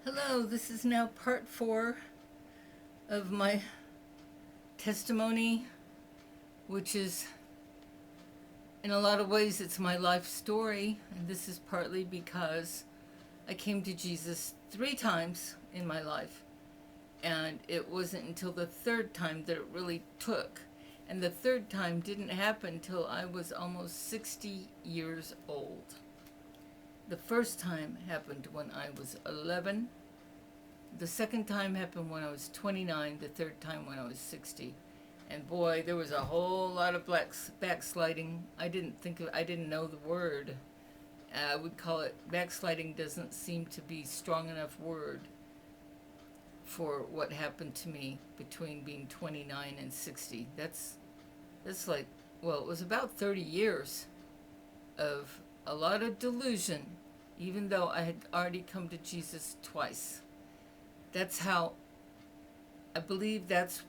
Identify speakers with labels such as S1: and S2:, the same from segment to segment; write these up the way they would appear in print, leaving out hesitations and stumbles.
S1: Hello, this is now part 4 of my testimony, which is, in a lot of ways, it's my life story. And this is partly because I came to Jesus 3 times in my life. And it wasn't until the third time that it really took. And the third time didn't happen till I was almost 60 years old. The first time happened when I was 11. The second time happened when I was 29. The third time when I was 60. And boy, there was a whole lot of backsliding. I didn't know the word. I would call it backsliding. Doesn't seem to be strong enough word for what happened to me between being 29 and 60. That's like, well, it was about 30 years of a lot of delusion, even though I had already come to Jesus twice. That's how I believe that's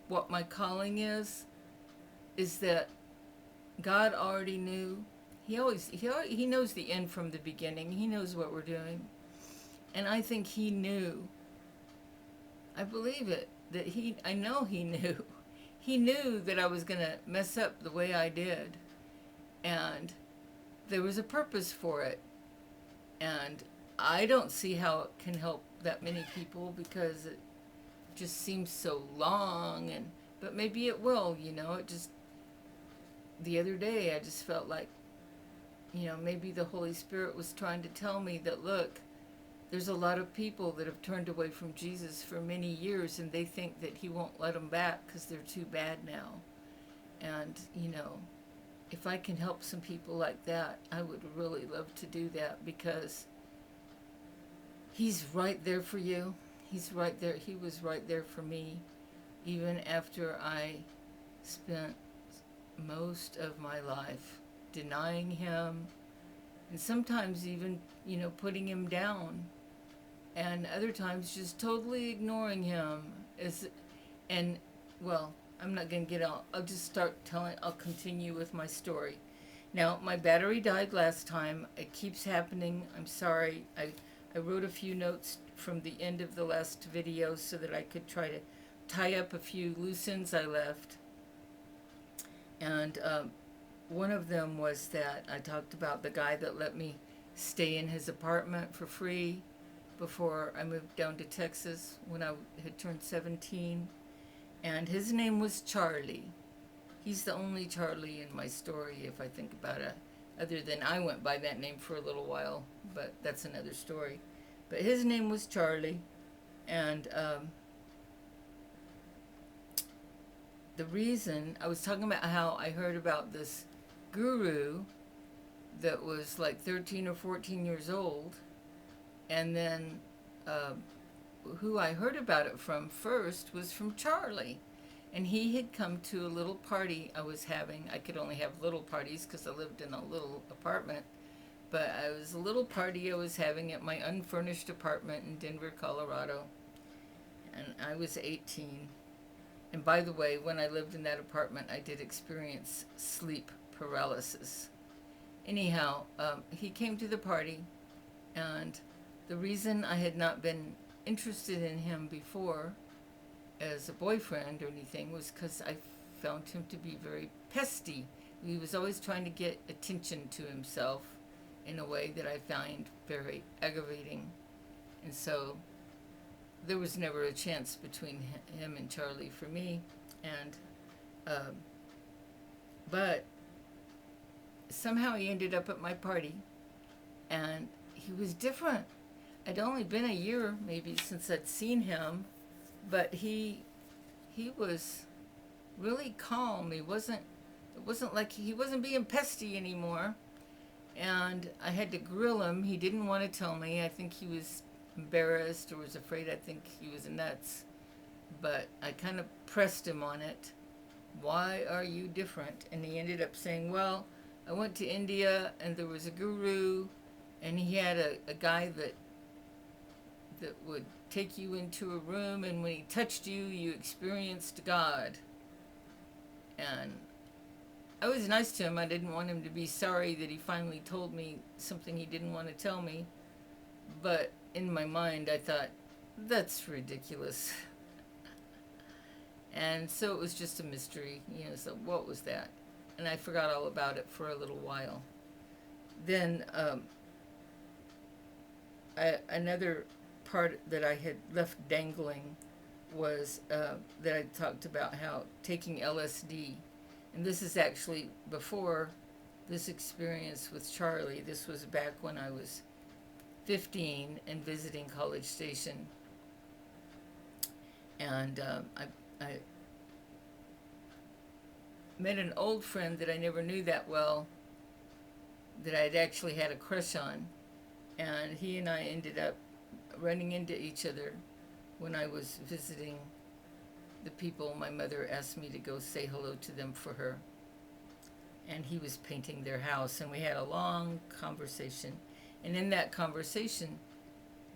S1: what my calling is that God already knew. He knows the end from the beginning. He knows what we're doing. And I think he knew. I believe it, I know he knew. He knew that I was going to mess up the way I did. And there was a purpose for it. And I don't see how it can help that many people because it just seems so long. But maybe it will, it just, the other day I just felt like, maybe the Holy Spirit was trying to tell me that, look, there's a lot of people that have turned away from Jesus for many years and they think that he won't let them back because they're too bad now. And, if I can help some people like that, I would really love to do that because he's right there for you. He's right there. He was right there for me, even after I spent most of my life denying him and sometimes even, putting him down, and other times just totally ignoring him. Well, I'm not going to get out. I'll continue with my story. Now, my battery died last time. It keeps happening. I'm sorry. I wrote a few notes from the end of the last video so that I could try to tie up a few loose ends I left. And one of them was that I talked about the guy that let me stay in his apartment for free before I moved down to Texas when I had turned 17. And his name was Charlie. He's the only Charlie in my story, if I think about it, other than I went by that name for a little while, but that's another story. But his name was Charlie, and the reason I was talking about how I heard about this guru that was like 13 or 14 years old, and then who I heard about it from first was from Charlie. And he had come to a little party I was having. I could only have little parties because I lived in a little apartment. But it was a little party I was having at my unfurnished apartment in Denver, Colorado. And I was 18. And by the way, when I lived in that apartment, I did experience sleep paralysis. Anyhow, he came to the party, and the reason I had not been interested in him before as a boyfriend or anything was because I found him to be very pesty. He was always trying to get attention to himself in a way that I find very aggravating. And so there was never a chance between him and Charlie for me. And but somehow he ended up at my party, and he was different. I'd only been a year maybe since I'd seen him, but he was really calm. It wasn't like he wasn't being pesty anymore. And I had to grill him. He didn't want to tell me. I think he was embarrassed or was afraid. I think he was nuts. But I kind of pressed him on it. Why are you different? And he ended up saying, well, I went to India and there was a guru, and he had a guy that would take you into a room, and when he touched you, you experienced God. And I was nice to him. I didn't want him to be sorry that he finally told me something he didn't want to tell me. But in my mind, I thought, that's ridiculous. And so it was just a mystery, so what was that? And I forgot all about it for a little while. Then another part that I had left dangling was that I talked about how taking LSD, and this is actually before this experience with Charlie. This was back when I was 15 and visiting College Station. And I met an old friend that I never knew that well, that I'd actually had a crush on. And he and I ended up running into each other when I was visiting the people my mother asked me to go say hello to them for her. And he was painting their house, and we had a long conversation. And in that conversation,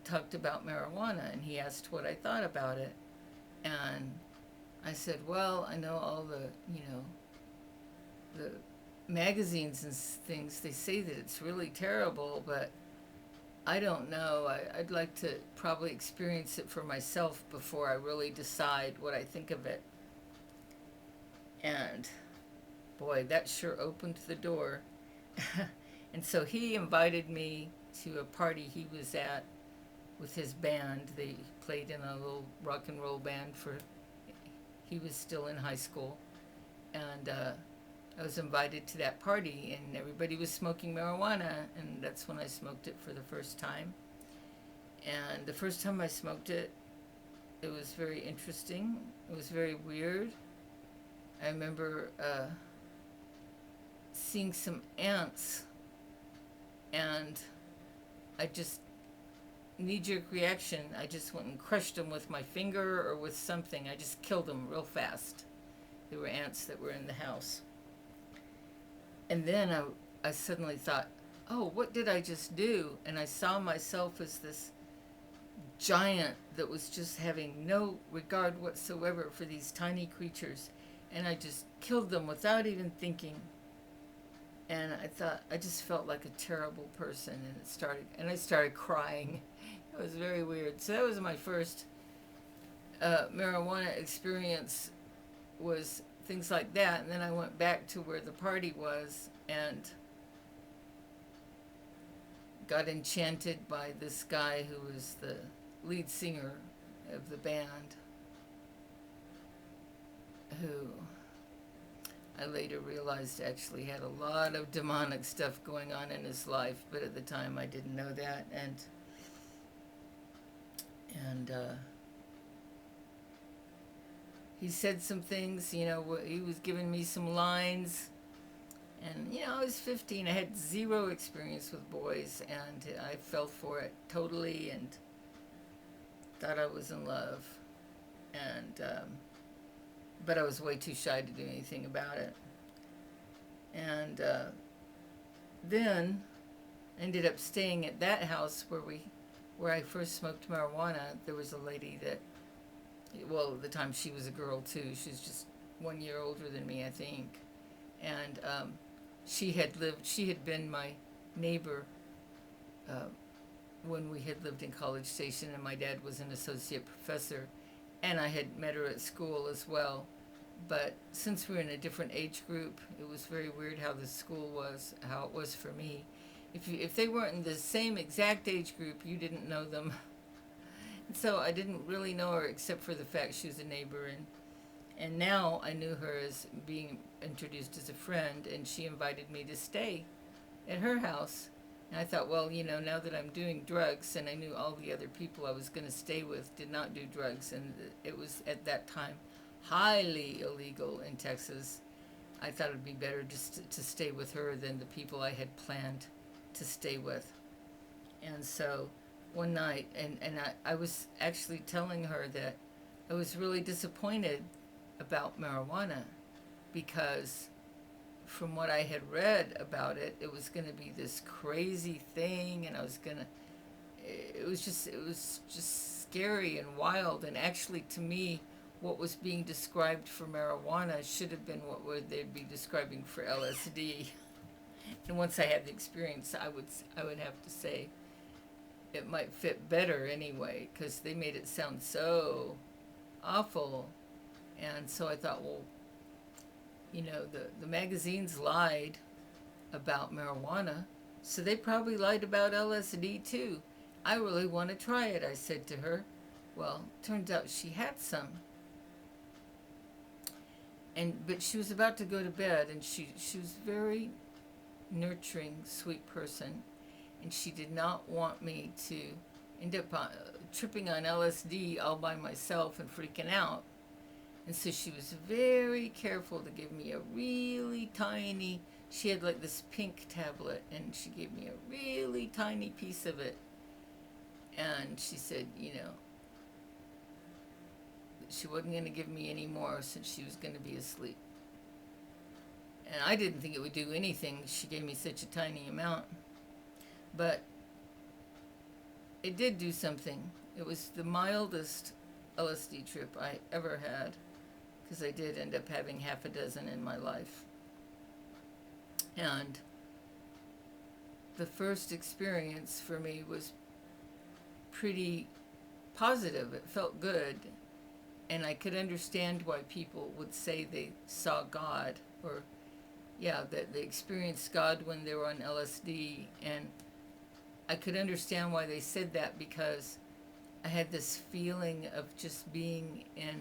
S1: talked about marijuana, and he asked what I thought about it. And I said, well, I know all the magazines and things, they say that it's really terrible, but I don't know. I'd like to probably experience it for myself before I really decide what I think of it. And boy, that sure opened the door. And so he invited me to a party he was at with his band. They played in a little rock and roll band he was still in high school. And I was invited to that party, and everybody was smoking marijuana, and that's when I smoked it for the first time. And the first time I smoked it, it was very interesting. It was very weird. I remember seeing some ants, and I just, knee-jerk reaction, I just went and crushed them with my finger or with something. I just killed them real fast. There were ants that were in the house. And then I suddenly thought, oh, what did I just do? And I saw myself as this giant that was just having no regard whatsoever for these tiny creatures. And I just killed them without even thinking. And I just felt like a terrible person. And I started crying. It was very weird. So that was my first marijuana experience, was things like that. And then I went back to where the party was and got enchanted by this guy who was the lead singer of the band, who I later realized actually had a lot of demonic stuff going on in his life, but at the time I didn't know that. And he said some things, he was giving me some lines. And, I was 15. I had zero experience with boys, and I fell for it totally and thought I was in love. And, but I was way too shy to do anything about it. And then I ended up staying at that house where I first smoked marijuana. There was a lady that, well, at the time she was a girl too. She was just 1 year older than me, I think. And she had been my neighbor when we had lived in College Station, and my dad was an associate professor, and I had met her at school as well. But since we were in a different age group, it was very weird how the school was, how it was for me. If they weren't in the same exact age group, you didn't know them. And so I didn't really know her except for the fact she was a neighbor, and now I knew her as being introduced as a friend, and she invited me to stay at her house. And I thought, well, now that I'm doing drugs, and I knew all the other people I was going to stay with did not do drugs, and it was at that time highly illegal in Texas, I thought it would be better just to stay with her than the people I had planned to stay with. And so one night, and I was actually telling her that I was really disappointed about marijuana, because from what I had read about it, it was going to be this crazy thing, and it was just scary and wild. And actually, to me, what was being described for marijuana should have been what they'd be describing for LSD. And once I had the experience, I would have to say it might fit better anyway, because they made it sound so awful. And so I thought, well, the magazines lied about marijuana, so they probably lied about LSD too. I really want to try it, I said to her. Well, turns out she had some. But she was about to go to bed, and she was a very nurturing, sweet person, and she did not want me to end up tripping on LSD all by myself and freaking out. And so she was very careful to give me a really tiny, she had like this pink tablet, and she gave me a really tiny piece of it. And she said, she wasn't going to give me any more since she was going to be asleep. And I didn't think it would do anything. She gave me such a tiny amount. But it did do something. It was the mildest LSD trip I ever had, because I did end up having half a dozen in my life. And the first experience for me was pretty positive. It felt good. And I could understand why people would say they saw God, or, that they experienced God when they were on LSD. And I could understand why they said that, because I had this feeling of just being in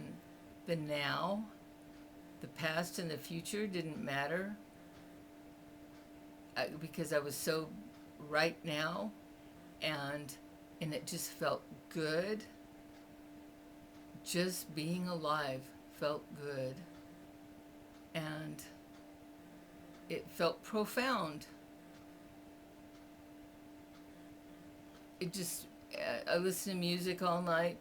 S1: the now. The past and the future didn't matter, because I was so right now, and it just felt good. Just being alive felt good, and it felt profound. I listened to music all night,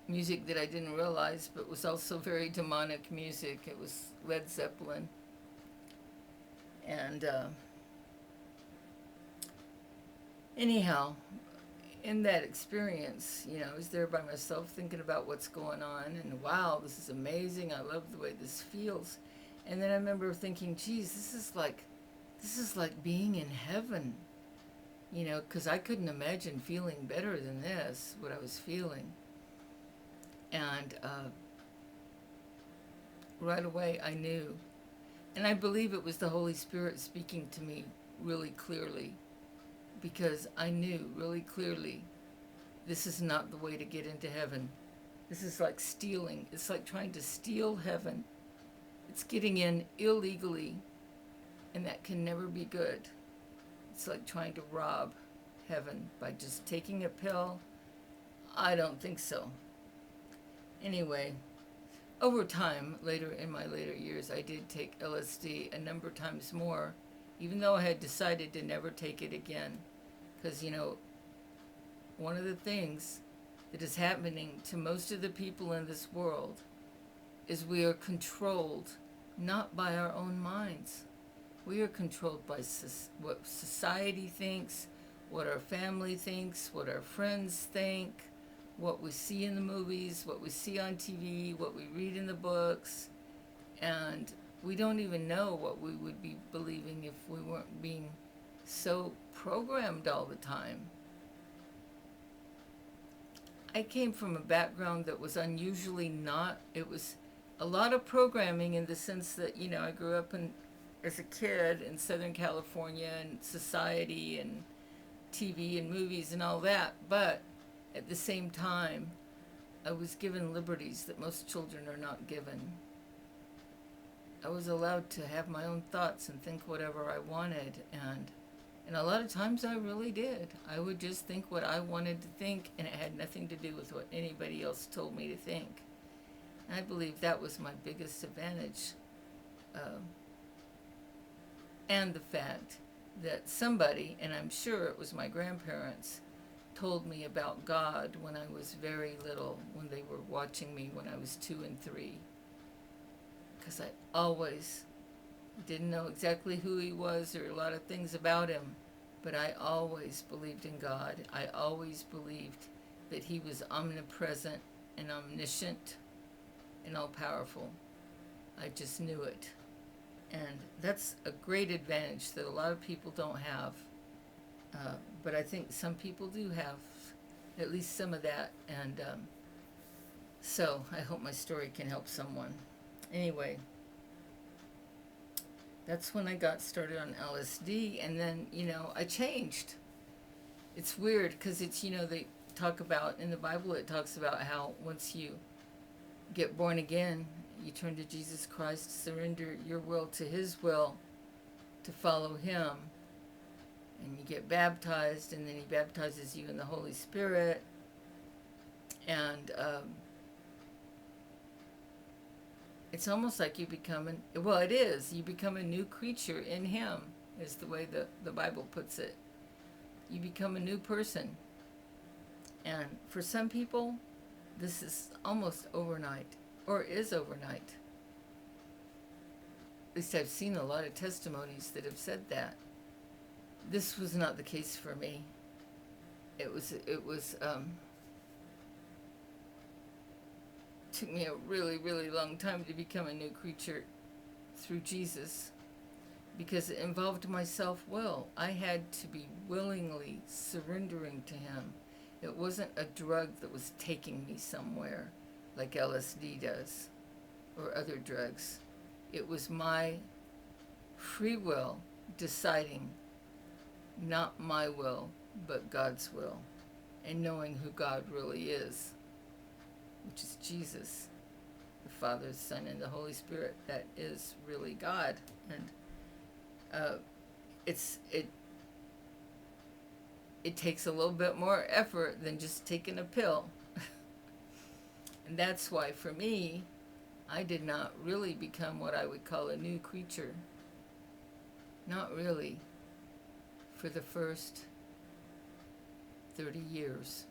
S1: music that I didn't realize but was also very demonic music. It was Led Zeppelin. And anyhow, in that experience, I was there by myself thinking about what's going on, and wow, this is amazing. I love the way this feels. And then I remember thinking, geez, this is like being in heaven, because I couldn't imagine feeling better than this, what I was feeling. And right away I knew, and I believe it was the Holy Spirit speaking to me really clearly, because I knew really clearly, this is not the way to get into heaven. This is like stealing. It's like trying to steal heaven. It's getting in illegally, and that can never be good. It's like trying to rob heaven by just taking a pill. I don't think so. Anyway, over time, later in my later years, I did take LSD a number of times more, even though I had decided to never take it again. Because, one of the things that is happening to most of the people in this world is we are controlled not by our own minds. We are controlled by what society thinks, what our family thinks, what our friends think, what we see in the movies, what we see on TV, what we read in the books. And we don't even know what we would be believing if we weren't being so programmed all the time. I came from a background that was unusually not, it was a lot of programming in the sense that, I grew up as a kid in Southern California, and society and TV and movies and all that, but at the same time, I was given liberties that most children are not given. I was allowed to have my own thoughts and think whatever I wanted, and a lot of times I really did. I would just think what I wanted to think, and it had nothing to do with what anybody else told me to think. And I believe that was my biggest advantage. And the fact that somebody, and I'm sure it was my grandparents, told me about God when I was very little, when they were watching me when I was 2 and 3. Because I always didn't know exactly who he was or a lot of things about him, but I always believed in God. I always believed that he was omnipresent and omniscient and all-powerful. I just knew it. And that's a great advantage that a lot of people don't have. but I think some people do have at least some of that. And so I hope my story can help someone. Anyway, that's when I got started on LSD, and then, I changed. It's weird because it's, they talk about, in the Bible, it talks about how once you get born again, you turn to Jesus Christ, surrender your will to his will, to follow him, and you get baptized, and then he baptizes you in the Holy Spirit, and it's almost like you become you become a new creature in him, is the way the Bible puts it. You become a new person. And for some people, this is almost overnight, or is overnight. At least I've seen a lot of testimonies that have said that. This was not the case for me. It took me a really, really long time to become a new creature through Jesus, because it involved my self-will. I had to be willingly surrendering to him. It wasn't a drug that was taking me somewhere like LSD does or other drugs. It was my free will deciding not my will, but God's will, and knowing who God really is, which is Jesus, the Father, Son, and the Holy Spirit. That is really God. And it takes a little bit more effort than just taking a pill. And that's why, for me, I did not really become what I would call a new creature. Not really. For the first 30 years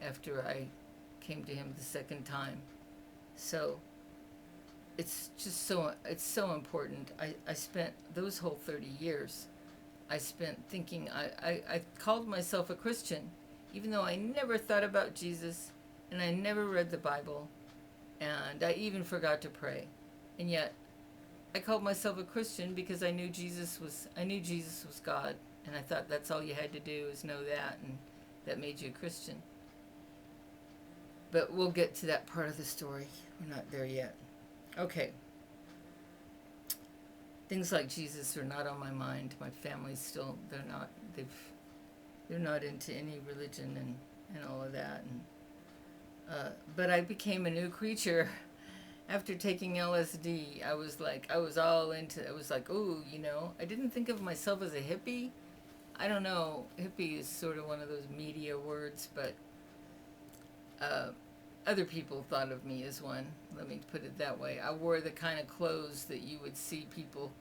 S1: after I came to him the second time. So it's so important. I spent those whole 30 years, I spent thinking, I called myself a Christian, even though I never thought about Jesus, and I never read the Bible, and I even forgot to pray. And yet, I called myself a Christian because I knew Jesus was God, and I thought that's all you had to do is know that, and that made you a Christian. But we'll get to that part of the story. We're not there yet. Okay. Things like Jesus are not on my mind. My family's still, they're not into any religion and all of that. But I became a new creature after taking LSD. I was all into it. I was like, ooh, I didn't think of myself as a hippie. I don't know. Hippie is sort of one of those media words, but other people thought of me as one. Let me put it that way. I wore the kind of clothes that you would see people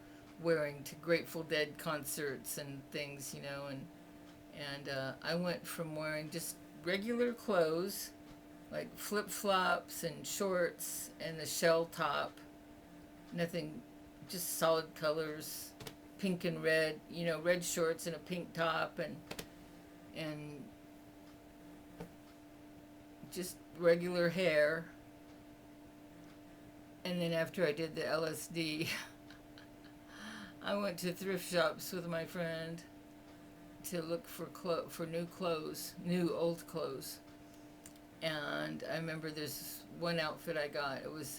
S1: wearing to Grateful Dead concerts and things, and I went from wearing just regular clothes, like flip-flops and shorts and the shell top, nothing, just solid colors, pink and red, red shorts and a pink top, and just regular hair. And then after I did the LSD, I went to thrift shops with my friend to look for new old clothes. And I remember there's one outfit I got. It was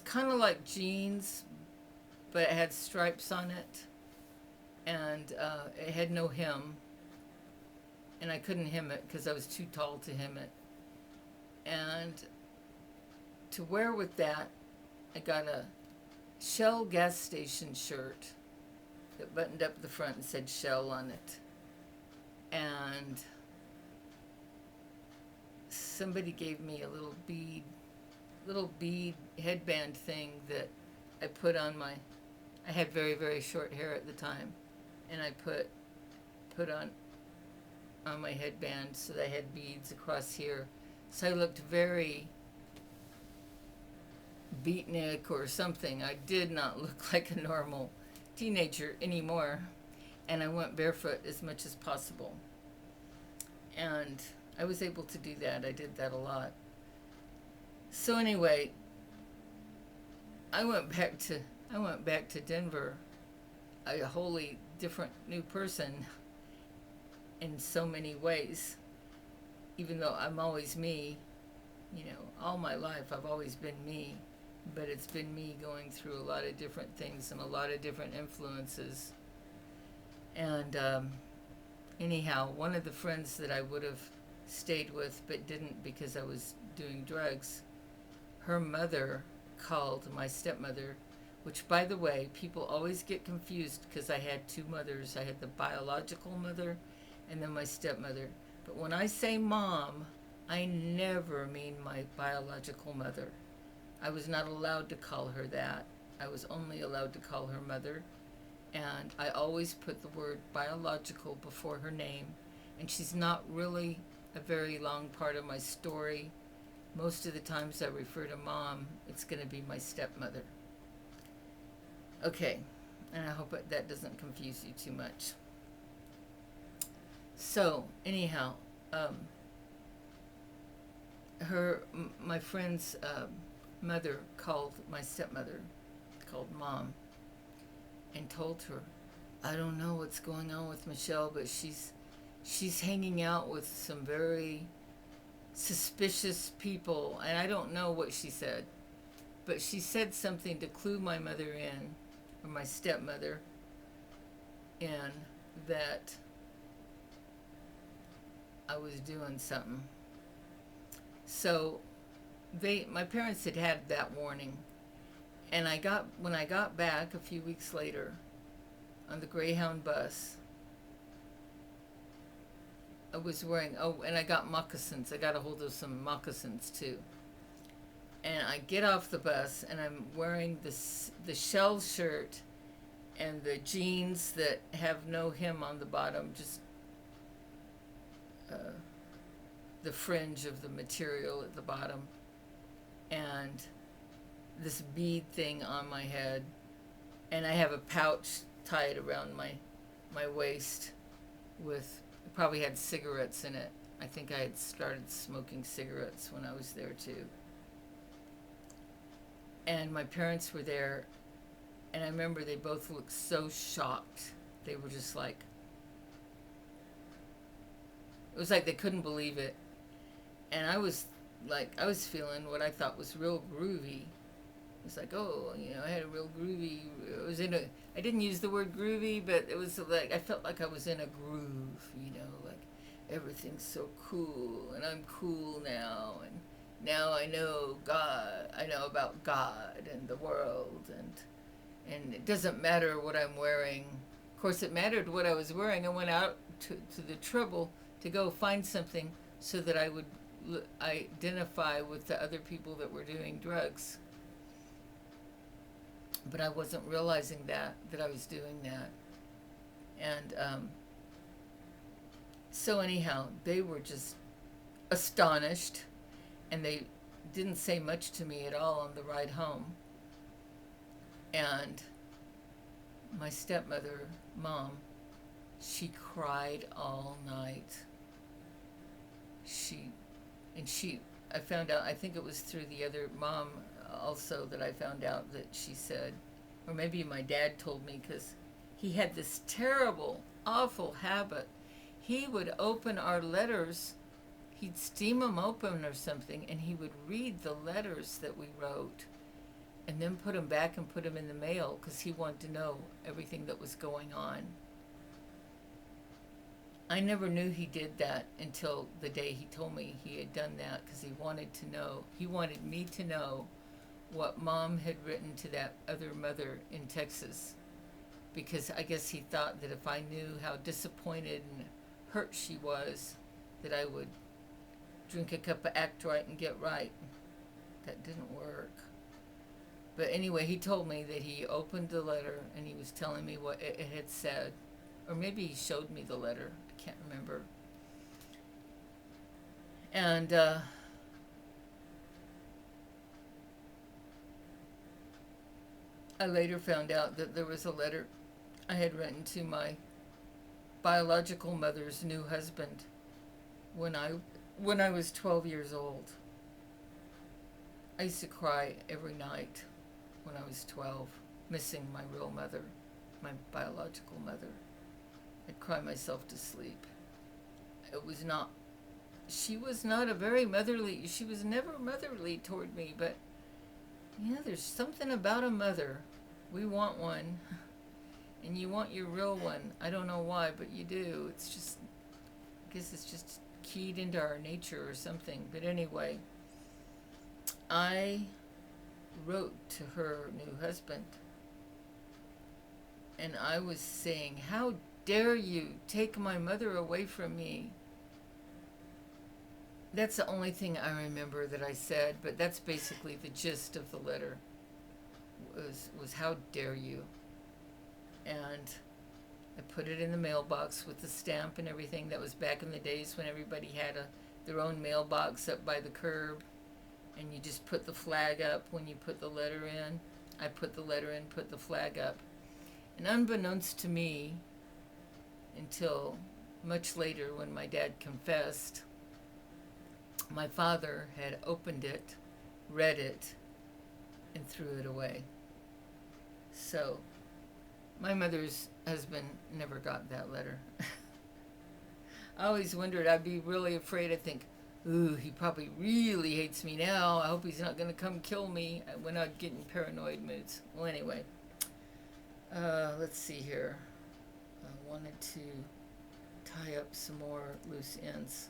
S1: kind of like jeans, but it had stripes on it, and it had no hem, and I couldn't hem it because I was too tall to hem it. And to wear with that, I got a Shell gas station shirt that buttoned up the front and said Shell on it. And somebody gave me a little bead headband thing that I put on I had very, very short hair at the time, and I put on my headband so that I had beads across here. So I looked very beatnik or something. I did not look like a normal teenager anymore. And I went barefoot as much as possible. And I was able to do that. I did that a lot. So anyway, I went back to Denver, a wholly different new person. in so many ways. Even though I'm always me, you know, all my life I've always been me, but it's been me going through a lot of different things and a lot of different influences. And anyhow, one of the friends that I would have stayed with but didn't because I was doing drugs, her mother called my stepmother, which, by the way, people always get confused because I had two mothers. I had the biological mother and then my stepmother. But when I say mom, I never mean my biological mother. I was not allowed to call her that. I was only allowed to call her mother. And I always put the word biological before her name. And she's not really a very long part of my story. Most of the times I refer to mom, it's going to be my stepmother. Okay, and I hope that doesn't confuse you too much. So, anyhow, my friend's mother called my stepmother, called mom, and told her, I don't know what's going on with Michelle, but she's hanging out with some very suspicious people, and I don't know what she said, but she said something to clue my mother in, or my stepmother in, that I was doing something. So my parents had had that warning, and when I got back a few weeks later on the Greyhound bus, I was wearing, and I got moccasins. I got a hold of some moccasins too. And I get off the bus and I'm wearing the shell shirt and the jeans that have no hem on the bottom, just the fringe of the material at the bottom, and this bead thing on my head, and I have a pouch tied around my waist with, probably had cigarettes in it. I think I had started smoking cigarettes when I was there too. And my parents were there, and I remember they both looked so shocked. They were just like, it was like they couldn't believe it. And I was feeling what I thought was real groovy. It was like, I had a real groovy, I didn't use the word groovy, but it was like, I felt like I was in a groove, like everything's so cool, and I'm cool now, and now I know about God and the world, and it doesn't matter what I'm wearing. Of course, it mattered what I was wearing. I went out to the trouble to go find something so that I would identify with the other people that were doing drugs. But I wasn't realizing that I was doing that. And so anyhow, they were just astonished, and they didn't say much to me at all on the ride home. And my stepmother, Mom, she cried all night. I found out, I think it was through the other mom also that I found out that she said, or maybe my dad told me, because he had this terrible, awful habit. He would open our letters, he'd steam them open or something, and he would read the letters that we wrote and then put them back and put them in the mail because he wanted to know everything that was going on. I never knew he did that until the day he told me he had done that, because he wanted me to know what Mom had written to that other mother in Texas, because I guess he thought that if I knew how disappointed and hurt she was, that I would drink a cup of Act Right and Get Right. That didn't work. But anyway, he told me that he opened the letter and he was telling me what it had said, or maybe he showed me the letter. I can't remember. And I later found out that there was a letter I had written to my biological mother's new husband when I was 12 years old. I used to cry every night when I was 12, missing my real mother, my biological mother. I'd cry myself to sleep. it was not, she was not a very motherly, she was never motherly toward me, but yeah, there's something about a mother. We want one, and you want your real one. I don't know why, but you do. It's just, I guess it's just keyed into our nature or something. But anyway, I wrote to her new husband, and I was saying, "How dare you take my mother away from me?" That's the only thing I remember that I said, but that's basically the gist of the letter. Was how dare you? And I put it in the mailbox with the stamp and everything. That was back in the days when everybody had their own mailbox up by the curb, and you just put the flag up when you put the letter in. I put the letter in, put the flag up. And unbeknownst to me, until much later when my dad confessed, my father had opened it, read it, and threw it away. So my mother's husband never got that letter. I always wondered, I'd be really afraid. I think, ooh, he probably really hates me now. I hope he's not going to come kill me, when I'd get in paranoid moods. Well, anyway, let's see here. I wanted to tie up some more loose ends.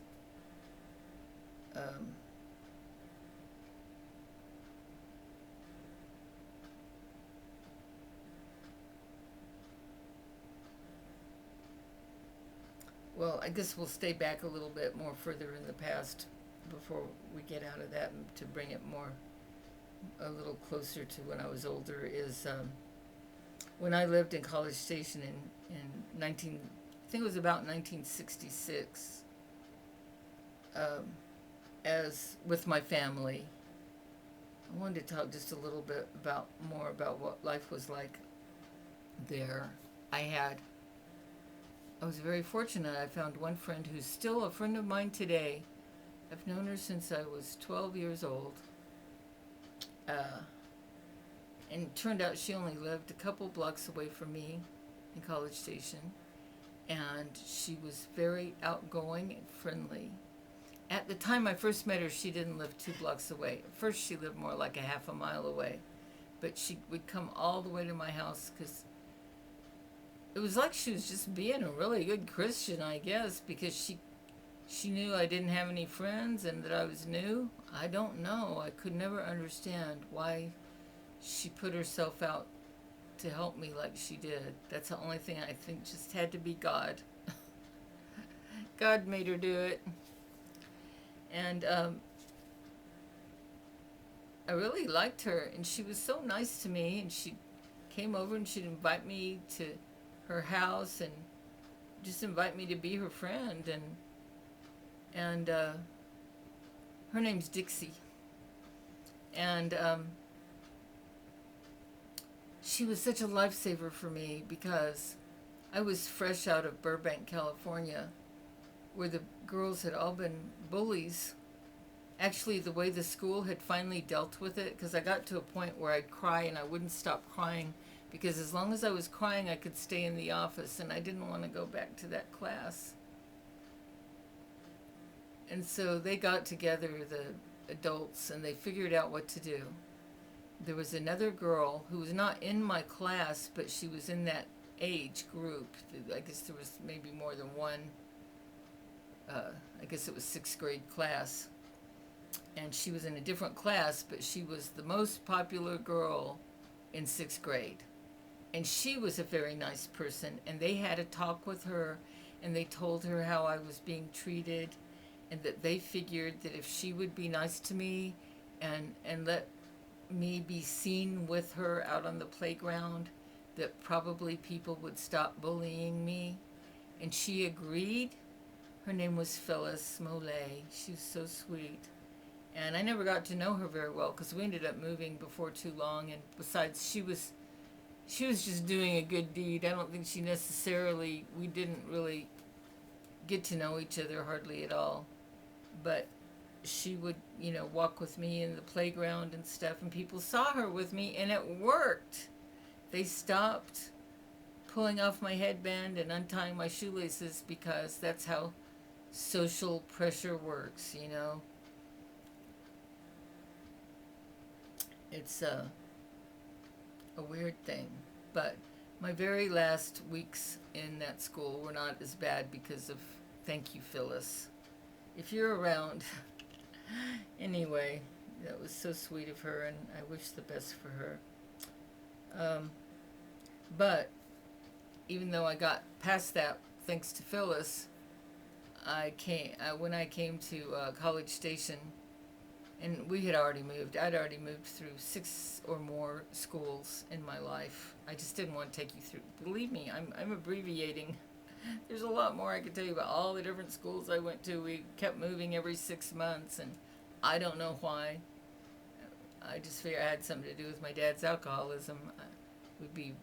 S1: Well, I guess we'll stay back a little bit more further in the past before we get out of that, and to bring it more a little closer to when I was older is when I lived in College Station in I think it was about 1966, as with my family. I wanted to talk just a little bit more about what life was like there. I was very fortunate. I found one friend who's still a friend of mine today. I've known her since I was 12 years old. And it turned out she only lived a couple blocks away from me in College Station. And she was very outgoing and friendly. At the time I first met her, she didn't live 2 blocks away. At first she lived more like a half a mile away. But she would come all the way to my house because it was like she was just being a really good Christian, I guess, because she knew I didn't have any friends and that I was new. I don't know. I could never understand why she put herself out to help me like she did. That's the only thing I think just had to be God. God made her do it. And I really liked her, and she was so nice to me, and she came over and she'd invite me to her house and just invite me to be her friend, and her name's Dixie, and she was such a lifesaver for me because I was fresh out of Burbank, California, where the girls had all been bullies. Actually, the way the school had finally dealt with it, because I got to a point where I'd cry and I wouldn't stop crying, because as long as I was crying, I could stay in the office, and I didn't want to go back to that class. And so they got together, the adults, and they figured out what to do. There was another girl who was not in my class, but she was in that age group. I guess there was maybe more than one. I guess it was 6th grade class. And she was in a different class, but she was the most popular girl in 6th grade. And she was a very nice person, and they had a talk with her, and they told her how I was being treated, and that they figured that if she would be nice to me and let me be seen with her out on the playground, that probably people would stop bullying me. And she agreed. Her name was Phyllis Molay. She was so sweet. And I never got to know her very well because we ended up moving before too long, and besides, she was just doing a good deed. I don't think we didn't really get to know each other hardly at all. But she would, walk with me in the playground and stuff, and people saw her with me, and it worked. They stopped pulling off my headband and untying my shoelaces because that's how social pressure works, It's a weird thing. But my very last weeks in that school were not as bad because of, thank you, Phyllis. If you're around, anyway, that was so sweet of her, and I wish the best for her. But even though I got past that, thanks to Phyllis, when I came to College Station, and we had already moved. I'd already moved through 6 or more schools in my life. I just didn't want to take you through. Believe me, I'm abbreviating. There's a lot more I could tell you about all the different schools I went to. We kept moving every 6 months, and I don't know why. I just figured it had something to do with my dad's alcoholism. We'd be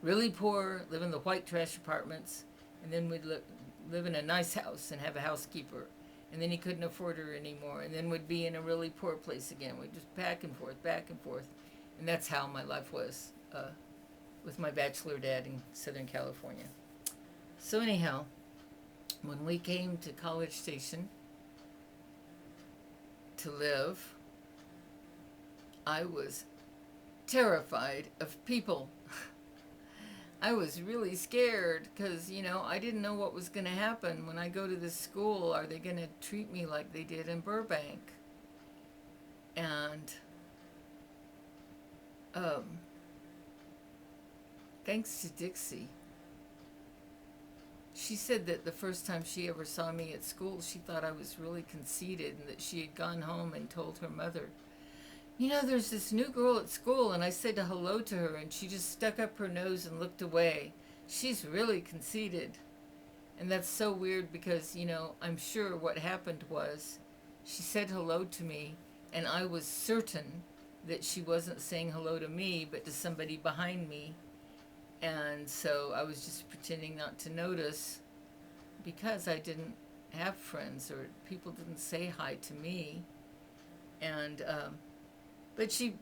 S1: really poor, live in the white trash apartments, and then we'd live in a nice house and have a housekeeper. And then he couldn't afford her anymore, and then we'd be in a really poor place again. We'd just back and forth, and that's how my life was with my bachelor dad in Southern California. So anyhow, when we came to College Station to live, I was terrified of people. I was really scared because, I didn't know what was going to happen when I go to this school. Are they going to treat me like they did in Burbank? And thanks to Dixie, she said that the first time she ever saw me at school, she thought I was really conceited and that she had gone home and told her mother, there's this new girl at school, and I said hello to her, and she just stuck up her nose and looked away. She's really conceited. And that's so weird because, I'm sure what happened was she said hello to me, and I was certain that she wasn't saying hello to me, but to somebody behind me. And so I was just pretending not to notice because I didn't have friends or people didn't say hi to me. And, but she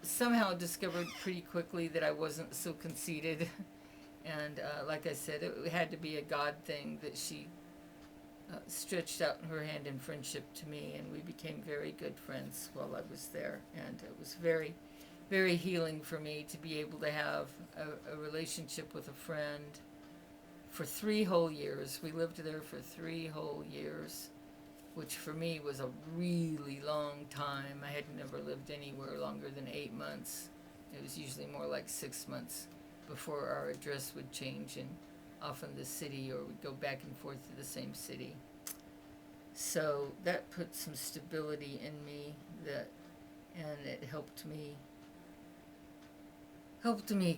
S1: somehow discovered pretty quickly that I wasn't so conceited. And like I said, it had to be a God thing that she stretched out her hand in friendship to me, and we became very good friends while I was there. And it was very, very healing for me to be able to have a relationship with a friend for 3 whole years. We lived there for 3 whole years, which for me was a really long time. I had never lived anywhere longer than 8 months. It was usually more like 6 months before our address would change, and often the city, or we'd go back and forth to the same city. So that put some stability in me, and it helped me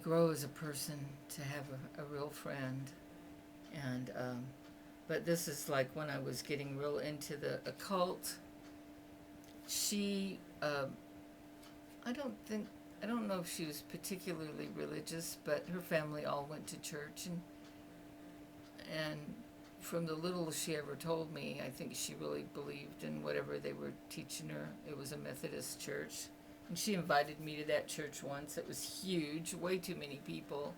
S1: grow as a person, to have a real friend. And but this is like when I was getting real into the occult. She, I don't know if she was particularly religious, but her family all went to church, and from the little she ever told me, I think she really believed in whatever they were teaching her. It was a Methodist church, and she invited me to that church once. It was huge, way too many people.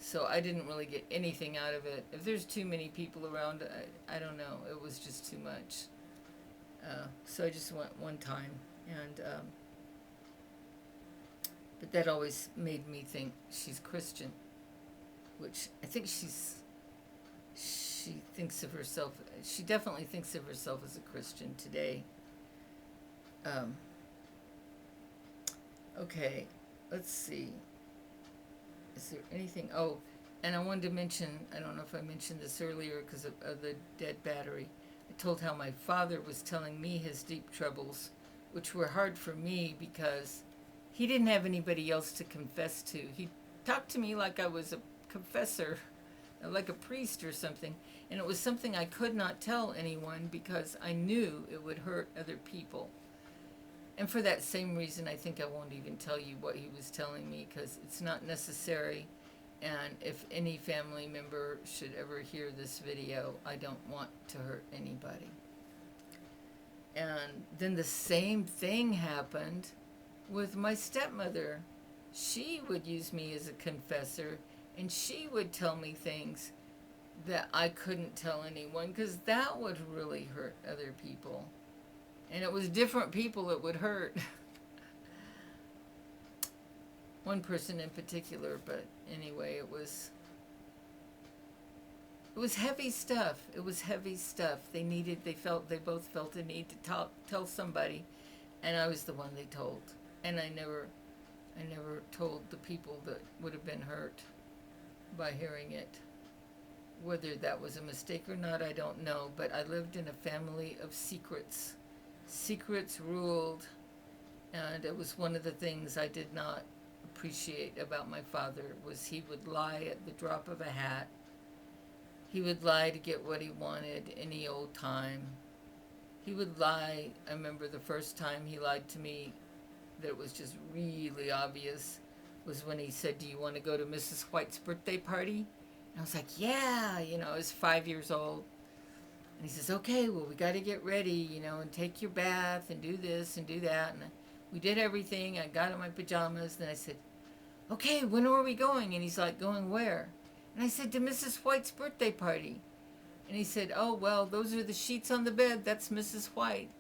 S1: So I didn't really get anything out of it. If there's too many people around, I don't know. It was just too much. So I just went one time. And but that always made me think she's Christian, which I think she thinks of herself. She definitely thinks of herself as a Christian today. Okay, let's see. Is there anything? Oh, and I wanted to mention, I don't know if I mentioned this earlier because of the dead battery. I told how my father was telling me his deep troubles, which were hard for me because he didn't have anybody else to confess to. He talked to me like I was a confessor, like a priest or something, and it was something I could not tell anyone because I knew it would hurt other people. And for that same reason, I think I won't even tell you what he was telling me because it's not necessary. And if any family member should ever hear this video, I don't want to hurt anybody. And then the same thing happened with my stepmother. She would use me as a confessor, and she would tell me things that I couldn't tell anyone because that would really hurt other people. And it was different people it would hurt. One person in particular, but anyway, it was heavy stuff. It was heavy stuff. They both felt a need to tell somebody, and I was the one they told. And I never told the people that would have been hurt by hearing it. Whether that was a mistake or not, I don't know, but I lived in a family of secrets. Secrets ruled, and it was one of the things I did not appreciate about my father was he would lie at the drop of a hat. He would lie to get what he wanted any old time. He would lie. I remember the first time he lied to me that was just really obvious was when he said, "Do you want to go to Mrs. White's birthday party?" And I was like, "Yeah." I was 5 years old. And he says, "Okay, well, we got to get ready, and take your bath and do this and do that." And we did everything. I got in my pajamas. And I said, "Okay, when are we going?" And he's like, "Going where?" And I said, "To Mrs. White's birthday party." And he said, "Oh, well, those are the sheets on the bed. That's Mrs. White."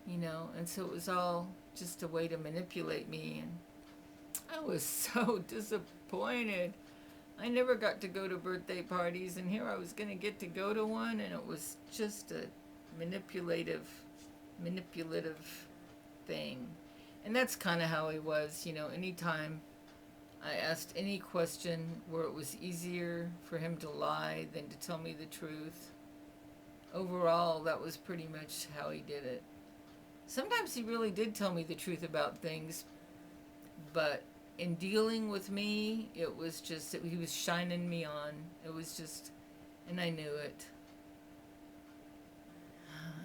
S1: And so it was all just a way to manipulate me. And I was so disappointed. I never got to go to birthday parties, and here I was going to get to go to one, and it was just a manipulative thing. And that's kind of how he was, anytime I asked any question where it was easier for him to lie than to tell me the truth. Overall, that was pretty much how he did it. Sometimes he really did tell me the truth about things, but in dealing with me, it was just he was shining me on. It was just, and I knew it.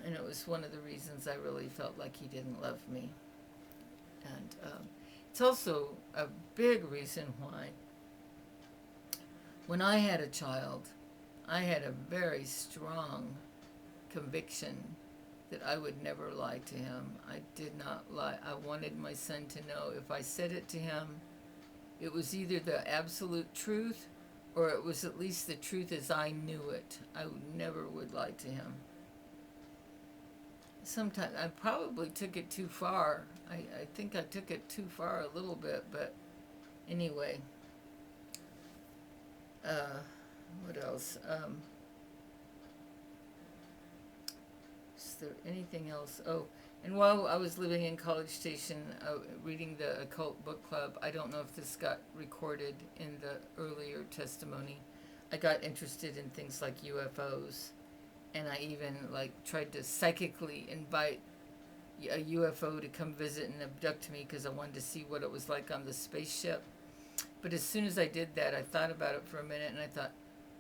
S1: And it was one of the reasons I really felt like he didn't love me. And it's also a big reason why when I had a child, I had a very strong conviction that I would never lie to him. I did not lie. I wanted my son to know if I said it to him, it was either the absolute truth or it was at least the truth as I knew it. I never would lie to him. Sometimes I probably took it too far. I think I took it too far a little bit, but anyway. What else? Is there anything else? Oh, and while I was living in College Station, reading the Occult Book Club, I don't know if this got recorded in the earlier testimony. I got interested in things like UFOs, and I even tried to psychically invite a UFO to come visit and abduct me because I wanted to see what it was like on the spaceship. But as soon as I did that, I thought about it for a minute, and I thought,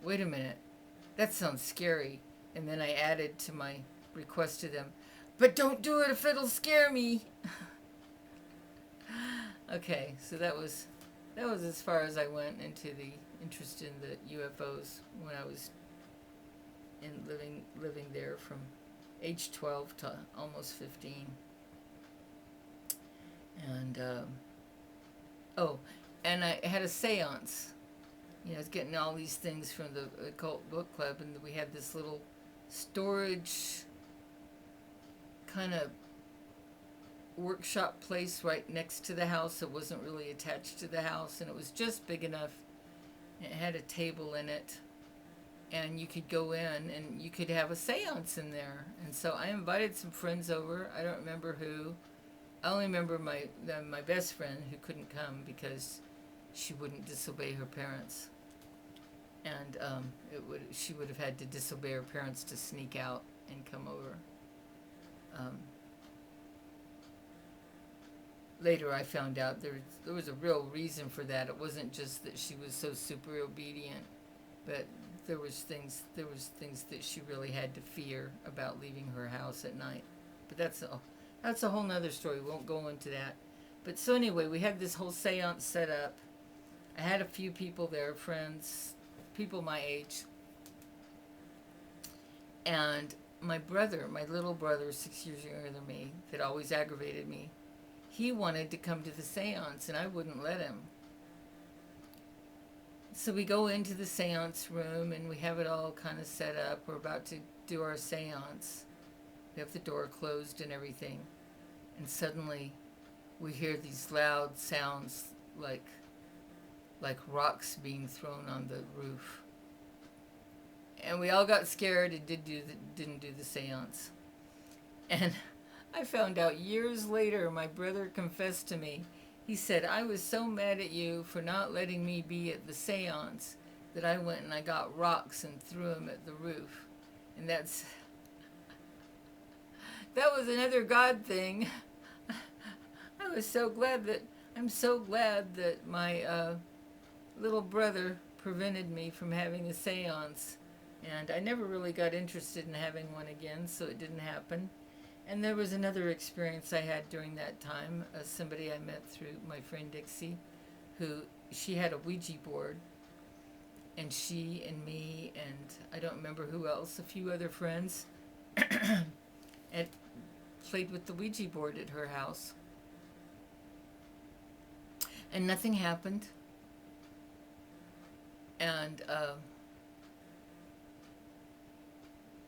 S1: wait a minute, that sounds scary. And then I added to my request to them, but don't do it if it'll scare me. Okay, so that was as far as I went into the interest in the UFOs when I was living there from age 12 to almost 15. And and I had a seance. I was getting all these things from the Occult Book Club, and we had this little storage kind of workshop place right next to the house. It wasn't really attached to the house, and it was just big enough. It had a table in it, and you could go in and you could have a seance in there. And so I invited some friends over. I don't remember who. I only remember my best friend who couldn't come because she wouldn't disobey her parents. And she would have had to disobey her parents to sneak out and come over. Later I found out there was a real reason for that. It wasn't just that she was so super obedient, but there was things that she really had to fear about leaving her house at night. But that's a whole nother story. We won't go into that. But so anyway, we had this whole seance set up. I had a few people there, friends, people my age. And my little brother, 6 years younger than me, that always aggravated me, he wanted to come to the seance, and I wouldn't let him. So we go into the seance room and we have it all kind of set up. We're about to do our seance. We have the door closed and everything. And suddenly we hear these loud sounds like rocks being thrown on the roof. And we all got scared and didn't do the seance. And I found out years later, my brother confessed to me. He said, I was so mad at you for not letting me be at the seance that I went and I got rocks and threw them at the roof. And that was another God thing. I'm so glad that my little brother prevented me from having a seance. And I never really got interested in having one again, so it didn't happen. And there was another experience I had during that time. Somebody I met through my friend Dixie, she had a Ouija board. And she and me and I don't remember who else, a few other friends, and played with the Ouija board at her house. And nothing happened. And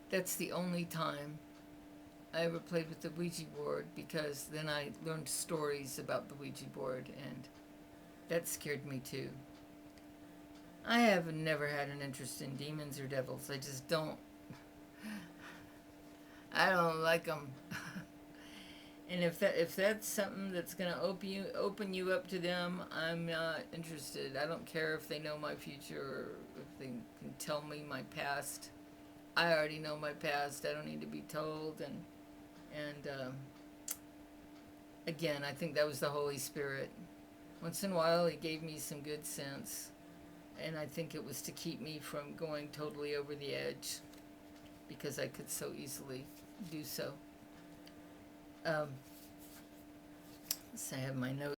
S1: that's the only time I ever played with the Ouija board, because then I learned stories about the Ouija board, and that scared me too. I have never had an interest in demons or devils. I just don't. I don't like them. And if that's something that's going to open you up to them, I'm not interested. I don't care if they know my future or if they can tell me my past. I already know my past. I don't need to be told. And again, I think that was the Holy Spirit. Once in a while, He gave me some good sense. And I think it was to keep me from going totally over the edge, because I could so easily do so. So I have my notes.